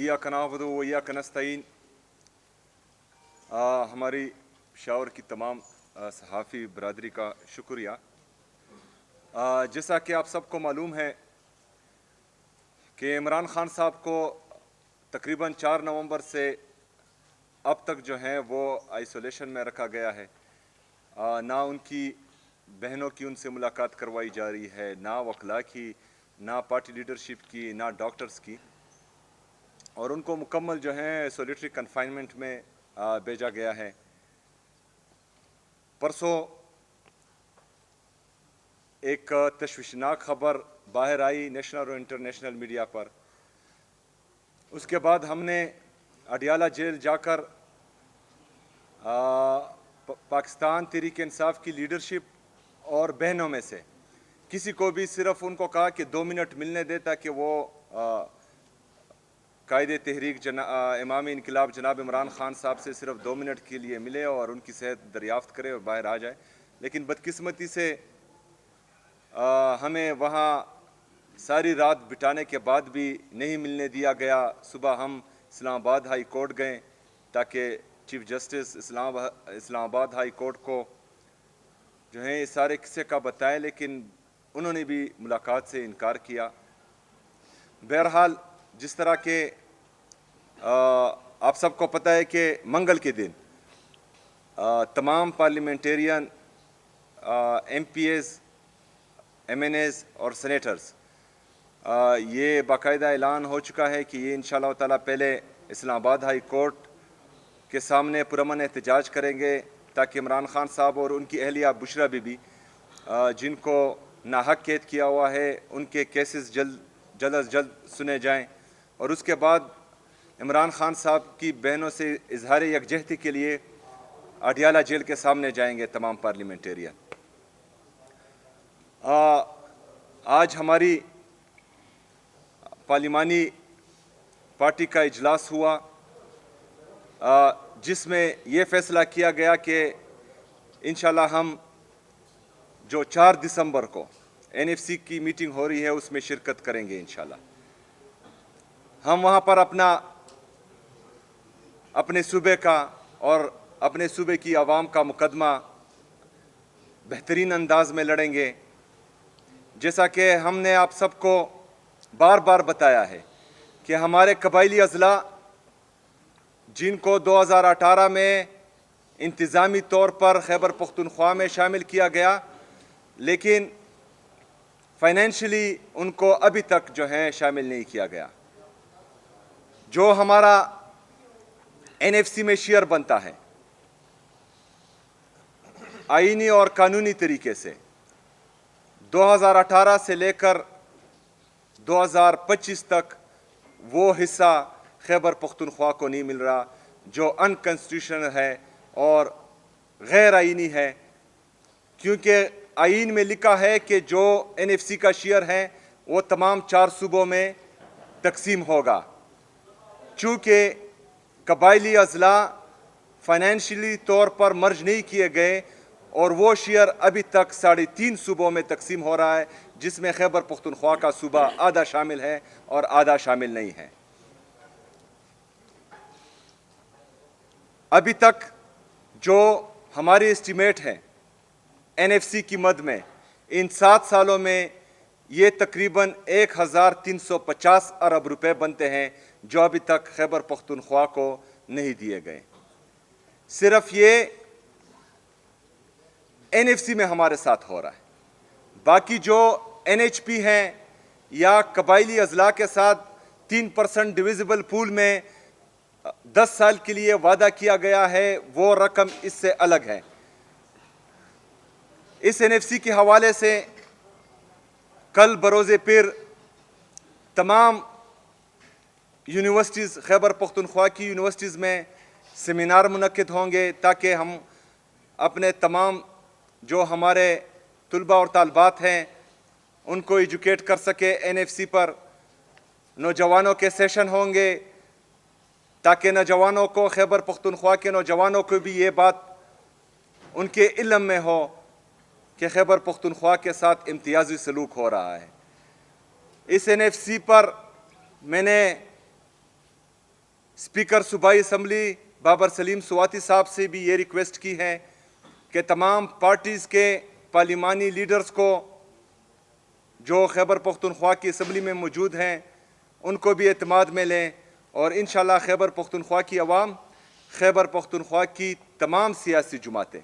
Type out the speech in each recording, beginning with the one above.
इय्याक नअबुदु व इय्याक नस्तईन। हमारी शावर की तमाम सहाफ़ी बरदरी का शुक्रिया। जैसा कि आप सबको मालूम है कि इमरान खान साहब को तकरीबन 4 नवंबर से अब तक जो है वो आइसोलेशन में रखा गया है। ना उनकी बहनों की उनसे मुलाकात करवाई जा रही है, ना वकला की, ना पार्टी लीडरशिप की, ना डॉक्टर्स की, और उनको मुकम्मल जो है सोलिटरी कन्फाइनमेंट में भेजा गया है। परसों एक तशवीशनाक खबर बाहर आई नेशनल और इंटरनेशनल मीडिया पर। उसके बाद हमने अडियाला जेल जाकर पाकिस्तान तहरीक इंसाफ की लीडरशिप और बहनों में से किसी को भी सिर्फ उनको कहा कि 2 मिनट मिलने दे ताकि वो कायदे तहरीक इमाम इनकलाब जनाब इमरान खान साहब से सिर्फ 2 मिनट के लिए मिले और उनकी सेहत दरियाफ्त करे और बाहर आ जाए। लेकिन बदकिस्मती से हमें वहाँ सारी रात बिताने के बाद भी नहीं मिलने दिया गया। सुबह हम इस्लामाबाद हाई कोर्ट गए ताकि chief justice Islamabad high court को जो है इस सारे किस्से का बताएं, लेकिन उन्होंने भी मुलाकात से इनकार किया। बहरहाल जिस तरह के आप सबको पता है कि मंगल के दिन तमाम पार्लियामेंटेरियन, MPs, MNAs और सेनेटर्स ये बाकायदा ऐलान हो चुका है कि ये इंशाअल्लाह ताला पहले इस्लामाबाद हाई कोर्ट के सामने पुरअमन एहतजाज करेंगे ताकि इमरान खान साहब और उनकी अहलिया बुशरा बीबी जिनको नाहक कैद किया हुआ है उनके केसेस जल्द अज जल्द सुने जाएं, और उसके बाद इमरान खान साहब की बहनों से इजहार यकजहती के लिए अडियाला जेल के सामने जाएंगे तमाम पार्लियामेंटेरियन। आज हमारी पार्लिमानी पार्टी का इजलास हुआ जिसमें ये फैसला किया गया कि इंशाल्लाह हम जो 4 दिसंबर को NFC की मीटिंग हो रही है उसमें शिरकत करेंगे। इंशाल्लाह हम वहाँ पर अपने सूबे का और अपने सूबे की आवाम का मुकदमा बेहतरीन अंदाज में लड़ेंगे। जैसा कि हमने आप सबको बार बार बताया है कि हमारे कबायली अजला जिनको 2018 में इंतज़ामी तौर पर खैबर पख्तूनख्वा में शामिल किया गया, लेकिन फाइनेंशियली उनको अभी तक जो है शामिल नहीं किया गया। जो हमारा NFC में शेयर बनता है आईनी और कानूनी तरीके से 2018 से लेकर 2025 तक वो हिस्सा खैबर पख्तूनख्वा को नहीं मिल रहा, जो अनकॉन्स्टिट्यूशनल है और गैर आईनी है, क्योंकि आईन में लिखा है कि जो NFC का शेयर है वो तमाम 4 सूबों में तकसीम होगा। चूँकि कबायली अजला फाइनेंशियली तौर पर मर्ज नहीं किए गए और वो शेयर अभी तक 3.5 सूबों में तकसीम हो रहा है, जिसमें खैबर पख्तूनख्वा का सूबा आधा शामिल है और आधा शामिल नहीं है। अभी तक जो हमारी एस्टीमेट है NFC की मद में इन 7 सालों में ये तकरीबन 1350 अरब रुपए बनते हैं, जो अभी तक खैबर पख्तूनख्वा को नहीं दिए गए। सिर्फ ये NFC में हमारे साथ हो रहा है। बाकी जो NHP हैं या कबायली अजला के साथ 3% डिविजिबल पूल में 10 साल के लिए वादा किया गया है, वो रकम इससे अलग है। इस NFC के हवाले से कल बरोज़े पीर तमाम यूनिवर्सिटीज़, खैबर पख्तूनख्वा की यूनिवर्सिटीज़ में सेमिनार मुनक्किद होंगे ताकि हम अपने तमाम जो हमारे तुलबा और तालबात हैं उनको एजुकेट कर सके NFC पर। नौजवानों के सेशन होंगे ताकि नौजवानों को, खैबर पख्तूनख्वा के नौजवानों को भी ये बात उनके इल्म में हो कि खैबर पख्तूनख्वा के साथ इम्तियाजी सलूक हो रहा है। इस NFC पर मैंने स्पीकर सूबाई असम्बली बाबर सलीम स्वाति साहब से भी ये रिक्वेस्ट की है कि तमाम पार्टीज़ के पार्लिमानी लीडर्स को जो खैबर पख्तूनख्वा की असम्बली में मौजूद हैं उनको भी एतमाद में लें और इंशाअल्लाह खैबर पख्तूनख्वा की अवाम, खैबर पख्तूनख्वा की तमाम सियासी जमातें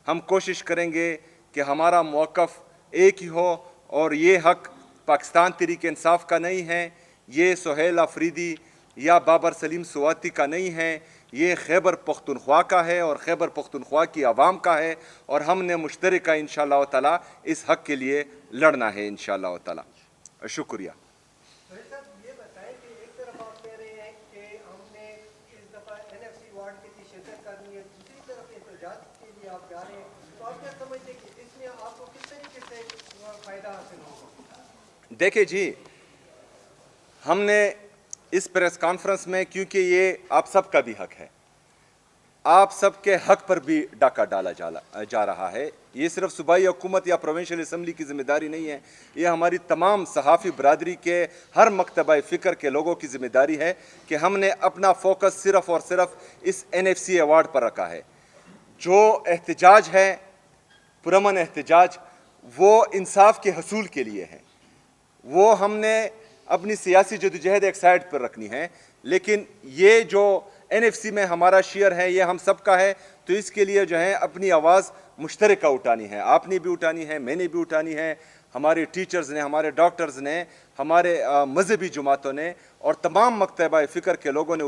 हम कोशिश करेंगे कि हमारा मौक़िफ़ एक ही हो और ये हक़ पाकिस्तान तहरीक इंसाफ का नहीं है, ये सुहेल अफरीदी या बाबर सलीम स्वाति का नहीं है, ये खैबर पख्तूनख्वा का है और खैबर पख्तूनख्वा की आवाम का है और हमने मुश्तरका इंशाअल्लाह ताला इस हक़ के लिए लड़ना है इंशाअल्लाह ताला। शुक्रिया। ये बताएं कि एक तरफ आप कह रहे हैं कि हमने इस दफ़ा NFC वार्ड की शिरकत करनी है, दूसरी तरफ एहतजाज के लिए आप जा रहे हैं, तो आप क्या समझते हैं कि इसमें आपको किस तरीके से फ़ायदा हासिल होगा? देखिए जी, हमने इस प्रेस कॉन्फ्रेंस में, क्योंकि ये आप सब का भी हक है, आप सब के हक पर भी डाका डाला जा रहा है। ये सिर्फ सूबाई हुकूमत या प्रोविंशियल असम्बली की ज़िम्मेदारी नहीं है, ये हमारी तमाम सहाफ़ी बरादरी के हर मकतबा फ़िक्र के लोगों की ज़िम्मेदारी है कि हमने अपना फोकस सिर्फ़ और सिर्फ इस NFC अवार्ड पर रखा है। जो एहतजाज है, पुरअमन एहतजाज, वो इंसाफ के हसूल के लिए है, वो हमने अपनी सियासी जदोजहद एक साइड पर रखनी है, लेकिन ये जो NFC में हमारा शेयर है ये हम सब का है, तो इसके लिए जो है अपनी आवाज़ मुश्तरका उठानी है। आपने भी उठानी है, मैंने भी उठानी है, हमारे टीचर्स ने, हमारे डॉक्टर्स ने, हमारे मजहबी जमातों ने और तमाम मकतबा फ़िक्र के लोगों ने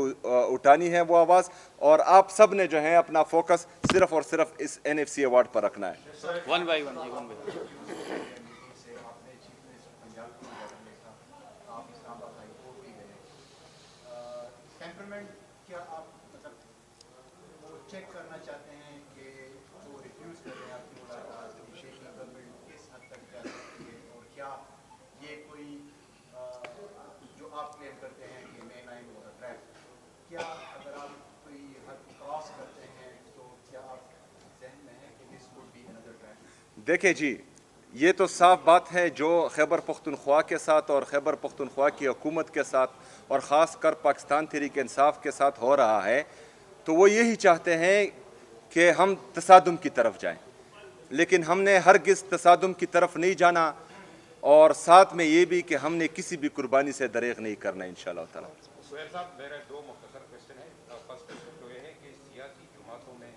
उठानी है वो आवाज़, और आप सब ने जो है अपना फोकस सिर्फ़ और सिर्फ इस NFC अवार्ड पर रखना है। One by one. टेम्परामेंट क्या आप मतलब वो चेक करना चाहते हैं कि जो रिफ्यूज़ कर रहे हैं आपकी मुलाकात, शेख गवर्नमेंट किस हद तक जा सकती है, और क्या ये कोई जो आप क्लेम करते हैं कि मेन लाइन वाला ट्रैक, क्या अगर आप कोई हद क्रॉस करते हैं तो क्या आप जहन में है कि this would be another track? देखिए जी, ये तो साफ बात है जो खैबर पख्तूनख्वा के साथ और खैबर पख्तूनख्वा की हुकूमत के साथ और ख़ास कर पाकिस्तान तहरीक इंसाफ के साथ हो रहा है, तो वो यही चाहते हैं कि हम तसादुम की तरफ जाएं, लेकिन हमने हरगिज़ तसादुम की तरफ नहीं जाना, और साथ में ये भी कि हमने किसी भी कुर्बानी से दरेग नहीं करना इंशाअल्लाह ताला। सुहेल साहब, मेरे दो मुख्तसर क्वेश्चन है। फर्स्ट क्वेश्चन तो ये है कि सियासी जमातों में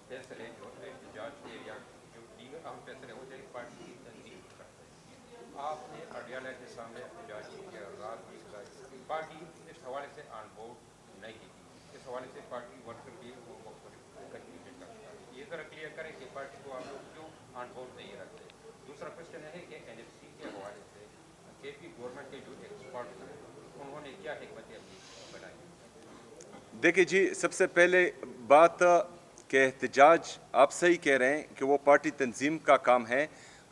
फैसले जो है एहतजाज के या जो दीगर अहम फैसले हो जाए पार्टी की तंजीम करते हैं। आपने अडियाला के सामने एहतजाज किया, रात भी गुजारी, पार्टी इस हवाले से ऑन बोर्ड नहीं थी, इस हवाले से पार्टी वर्कर भी वो कंफ्यूजन करता है। ये ज़रा क्लियर करें कि पार्टी को आप लोग क्यों ऑन बोर्ड नहीं रखते। दूसरा क्वेश्चन है कि NFC के हवाले से KP गवर्नमेंट के जो एक्सपर्ट हैं उन्होंने क्या हिकमत अमली बनाई? देखिए जी, सबसे पहले बात कि एहतजाज आप सही कह रहे हैं कि वो पार्टी तंजीम का काम है,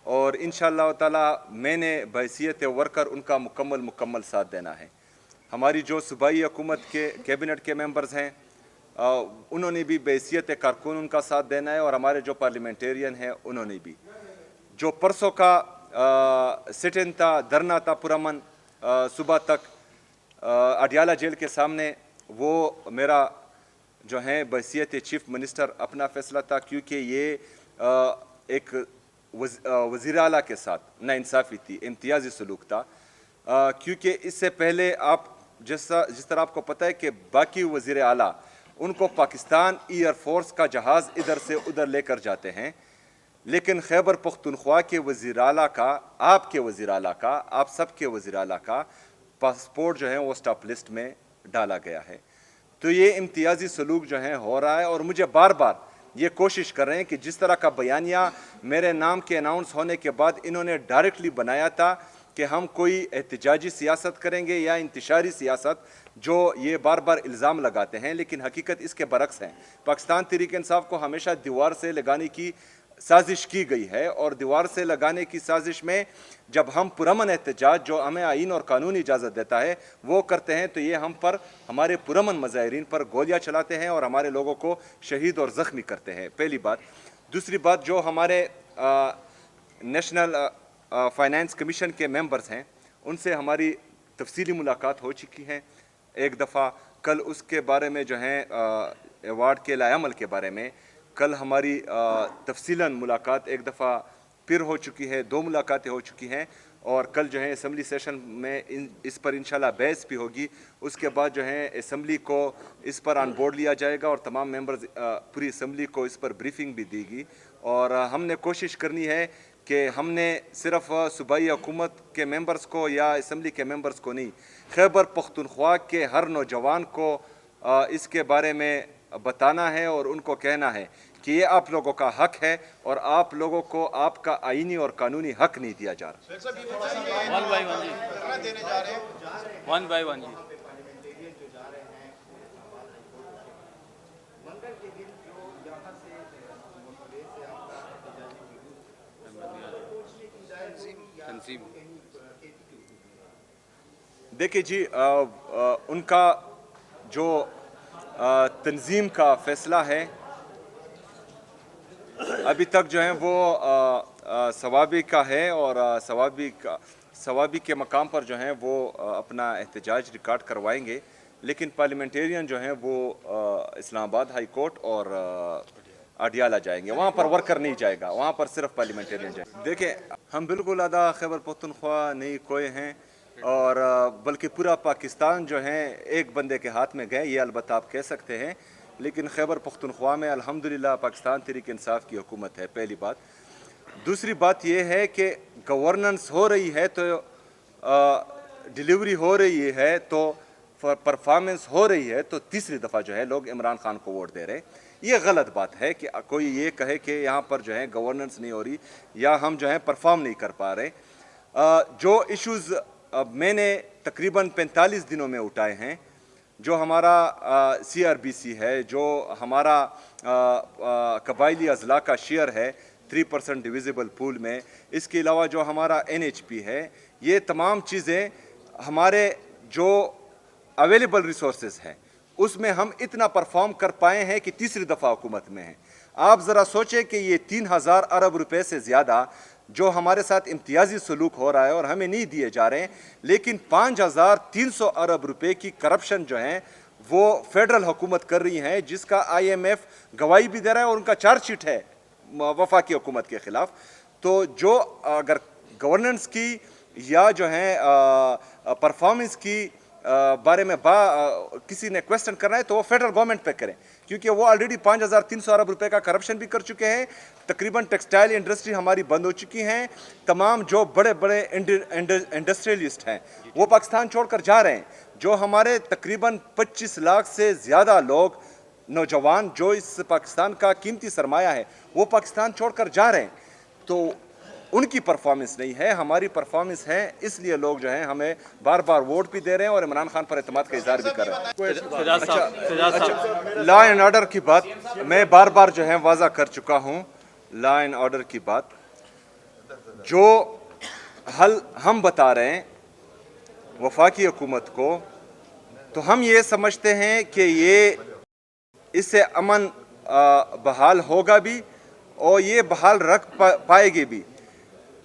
और इंशाअल्लाह ताला मैंने बहैसियत वर्कर उनका मुकम्मल साथ देना है। हमारी जो सूबाई हुकूमत के कैबिनेट के मेंबर्स हैं उन्होंने भी बहैसियत कारकुन उनका साथ देना है, और हमारे जो पार्लियामेंटेरियन हैं उन्होंने भी। जो परसों का सिट इन था, धरना था पुरअमन सुबह तक अडियाला जेल के सामने, वो मेरा जो है बहैसियत चीफ मिनिस्टर अपना फैसला था, क्योंकि ये एक वज़ीर आला के साथ नाइंसाफ़ी थी, इम्तियाज़ी सलूक था, क्योंकि इससे पहले आप जिस तरह आपको पता है कि बाकी वज़ीर आला उनको पाकिस्तान एयर फोर्स का जहाज़ इधर से उधर लेकर जाते हैं, लेकिन खैबर पख्तूनख्वा के वज़ीर आला का, आपके वज़ीर आला का, आप सब के वज़ीर आला का पासपोर्ट जो है वो स्टॉप लिस्ट में डाला गया है। तो ये इम्तियाज़ी सलूक जो है हो रहा है, और मुझे बार बार ये कोशिश कर रहे हैं कि जिस तरह का बयानिया मेरे नाम के अनाउंस होने के बाद इन्होंने डायरेक्टली बनाया था कि हम कोई एहतजाजी सियासत करेंगे या इंतशारी सियासत, जो ये बार बार इल्ज़ाम लगाते हैं, लेकिन हकीकत इसके बरक्स है। पाकिस्तान तहरीक इंसाफ को हमेशा दीवार से लगाने की साजिश की गई है, और दीवार से लगाने की साजिश में जब हम पुरअमन एहतजाज, जो हमें आईन और कानून इजाज़त देता है, वो करते हैं, तो ये हम पर, हमारे पुरअमन मज़ाहिरीन पर गोलियां चलाते हैं और हमारे लोगों को शहीद और ज़ख्मी करते हैं, पहली बात। दूसरी बात, जो हमारे नेशनल फाइनेंस कमीशन के मेंबर्स हैं उनसे हमारी तफसीली मुलाकात हो चुकी है, एक दफ़ा, कल उसके बारे में जो है अवार्ड के लाएअमल के बारे में कल हमारी तफसीलन मुलाकात एक दफ़ा फिर हो चुकी है, 2 मुलाकातें हो चुकी हैं और कल जो है असम्बली सेशन में इस पर इंशाल्लाह बहस भी होगी। उसके बाद जो है असम्बली को इस पर ऑन बोर्ड लिया जाएगा और तमाम मेंबर्स पूरी असम्बली को इस पर ब्रीफिंग भी देगी। और हमने कोशिश करनी है कि हमने सिर्फ सूबाई हुकूमत के मेंबर्स को या असम्बली के मेंबर्स को नहीं, खैबर पख्तूनख्वा के हर नौजवान को इसके बारे में बताना है और उनको कहना है कि ये आप लोगों का हक है और आप लोगों को आपका आईनी और कानूनी हक नहीं दिया जा रहा। वन बाय वन जी, वन बाय वन जी। देखिए जी, उनका जो तंजीम का फ़ैसला है अभी तक जो है वो सवाबी का है और सवाबी के मकाम पर जो है वो अपना एहतजाज रिकॉर्ड करवाएंगे, लेकिन पार्लियामेंटेरियन जो हैं वो इस्लामाबाद हाई कोर्ट और अडियाला जाएंगे, वहाँ पर वर्कर नहीं जाएगा, वहाँ पर सिर्फ पार्लियामेंटेरियन जाएंगे। देखिए, हम बिल्कुल आधा खैबर पख्तूनख्वा नहीं खोए हैं और बल्कि पूरा पाकिस्तान जो है एक बंदे के हाथ में गए, ये अलबत्ता आप कह सकते हैं, लेकिन खैबर पख्तूनख्वा में अल्हम्दुलिल्लाह पाकिस्तान तहरीक इंसाफ की हुकूमत है, पहली बात। दूसरी बात ये है कि गवर्नेंस हो रही है तो डिलीवरी हो रही है तो परफॉर्मेंस हो रही है, तो तीसरी दफ़ा जो है लोग इमरान खान को वोट दे रहे हैं। ये गलत बात है कि कोई ये कहे कि यहाँ पर जो है गवर्नेंस नहीं हो रही या हम जो है परफॉर्म नहीं कर पा रहे। जो इश्यूज़ मैंने तकरीबन 45 दिनों में उठाए हैं, जो हमारा CRBC है, जो हमारा कबायली अजला का शेयर है 3% डिविजिबल पूल में, इसके अलावा जो हमारा NHP है, ये तमाम चीज़ें हमारे जो अवेलेबल रिसोर्सेज हैं उसमें हम इतना परफॉर्म कर पाए हैं कि तीसरी दफ़ा हुकूमत में हैं। आप ज़रा सोचें कि ये 3000 अरब रुपए से ज़्यादा जो हमारे साथ इम्तियाजी सलूक हो रहा है और हमें नहीं दिए जा रहे हैं, लेकिन 5300 अरब रुपए की करप्शन जो है वो फेडरल हुकूमत कर रही है, जिसका IMF गवाही भी दे रहा है और उनका चार्जशीट है वफाकी हुकूमत के ख़िलाफ़। तो जो अगर गवर्नेंस की या जो है परफॉर्मेंस की बारे में किसी ने क्वेश्चन करना है तो वो फेडरल गवर्नमेंट पे करें, क्योंकि वो ऑलरेडी 5300 अरब रुपए का करप्शन भी कर चुके हैं। तकरीबन टेक्सटाइल इंडस्ट्री हमारी बंद हो चुकी हैं, तमाम जो बड़े बड़े इंडस्ट्रियलिस्ट हैं वो पाकिस्तान छोड़कर जा रहे हैं। जो हमारे तकरीबन 25 लाख से ज़्यादा लोग नौजवान जो इस पाकिस्तान का कीमती सरमाया है वो पाकिस्तान छोड़कर जा रहे हैं, तो उनकी परफॉर्मेंस नहीं है, हमारी परफॉर्मेंस है। इसलिए लोग जो हैं हमें बार बार वोट भी दे रहे हैं और इमरान खान पर एतमाद का इज़हार भी कर रहे हैं। अच्छा, लॉ एंड ऑर्डर की बात मैं बार बार जो है वाज़ा कर चुका हूँ। लॉ एंड ऑर्डर की बात जो हल हम बता रहे हैं वफाकी हुकूमत को, तो हम ये समझते हैं कि ये इससे अमन बहाल होगा भी और ये बहाल रख पाएगी भी।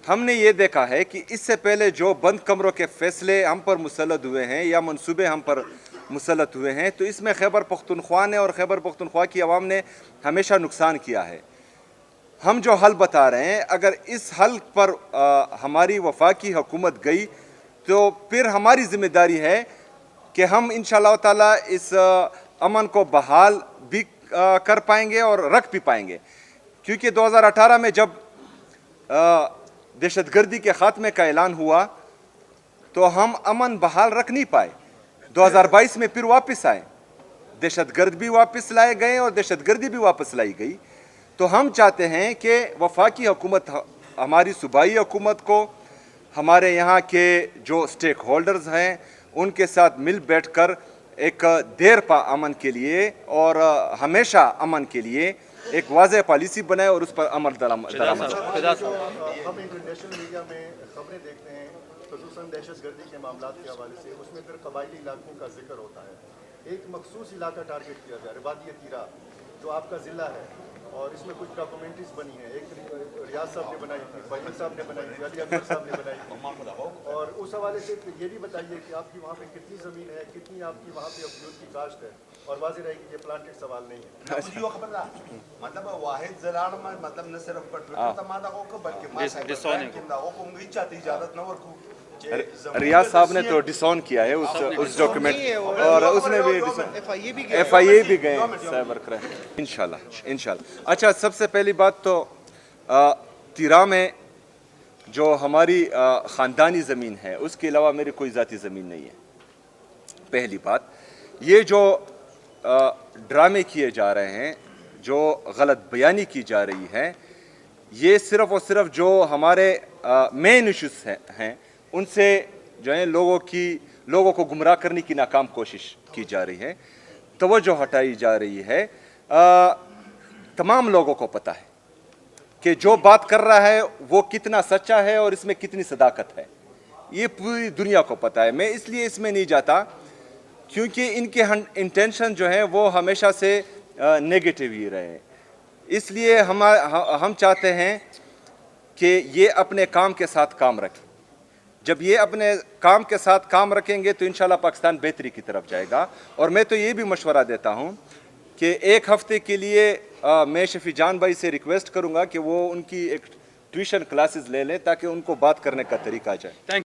हमने ये देखा है कि इससे पहले जो बंद कमरों के फैसले हम पर मुसल्लत हुए हैं या मंसूबे हम पर मुसल्लत हुए हैं, तो इसमें खैबर पख्तूनख्वा ने और खैबर पख्तूनख्वा की आवाम ने हमेशा नुकसान किया है। हम जो हल बता रहे हैं, अगर इस हल पर हमारी वफाकी हुकूमत गई तो फिर हमारी ज़िम्मेदारी है कि हम इंशाअल्लाह ताला इस अमन को बहाल भी कर पाएंगे और रख भी पाएंगे। क्योंकि 2018 में जब दहशतगर्दी के ख़ात्मे का ऐलान हुआ तो हम अमन बहाल रख नहीं पाए। 2022 में फिर वापस आए, दहशतगर्द भी वापस लाए गए और दहशतगर्दी भी वापस लाई गई। तो हम चाहते हैं कि वफाकी हुकूमत हमारी सूबाई हुकूमत को हमारे यहाँ के जो स्टेक होल्डर्स हैं उनके साथ मिल बैठ कर एक देर पा अमन के लिए और हमेशा अमन के लिए एक वाज़ेह पॉलिसी बनाए और उस पर अमल दरामद। हम इंटरनेशनल मीडिया में खबरें देखते हैं ख़ुसूसन दहशतगर्दी के मामलों के हवाले से, उसमें फिर कबायली इलाकों का जिक्र होता है। एक मखसूस इलाका टारगेट किया जा रहा है, वादी तीरा जो आपका ज़िला है, और इसमें कुछ डॉक्यूमेंट्रीज बनी है। एक रियाज साहब ने बनाई थी, फैसल साहब ने बनाई थी, अली अकबर साहब ने बनाई थी, और उस हवाले से ये भी बताइए कि आपकी वहाँ पे कितनी ज़मीन है, कितनी आपकी वहाँ पे अखरोट की काश्त है, और वाज़ेह रहे कि ये प्लांटेड सवाल नहीं है। मुझे वो खबर था मतलब वाहिद ज़लाल में मतलब न सिर्फ पर ट्विटर तमादा को बल्कि मां डिसऑन किंदा को मुझे चाहती इजाजत न और को रियाज साहब ने तो डिसऑन किया है उस डॉक्यूमेंट, और उसने भी FIA भी गए साइबर क्राइम इंशाल्लाह। अच्छा, सबसे पहली बात तो तिरा में जो हमारी ख़ानदानी ज़मीन है उसके अलावा मेरी कोई ज़ाती ज़मीन नहीं है। पहली बात, ये जो ड्रामे किए जा रहे हैं, जो गलत बयानी की जा रही है, ये सिर्फ़ और सिर्फ जो हमारे मेन इशूज़ हैं उनसे जो है लोगों को गुमराह करने की नाकाम कोशिश की जा रही है, तवज्जो हटाई जा रही है। तमाम लोगों को पता है कि जो बात कर रहा है वो कितना सच्चा है और इसमें कितनी सदाकत है, ये पूरी दुनिया को पता है। मैं इसलिए इसमें नहीं जाता क्योंकि इनके इंटेंशन जो है वो हमेशा से नेगेटिव ही रहे। इसलिए हम चाहते हैं कि ये अपने काम के साथ काम रखें। जब ये अपने काम के साथ काम रखेंगे तो इंशाल्लाह पाकिस्तान बेहतरी की तरफ जाएगा। और मैं तो ये भी मशवरा देता हूँ कि एक हफ्ते के लिए मैं शफी जान भाई से रिक्वेस्ट करूँगा कि वो उनकी एक ट्यूशन क्लासेस ले लें ताकि उनको बात करने का तरीका आ जाए।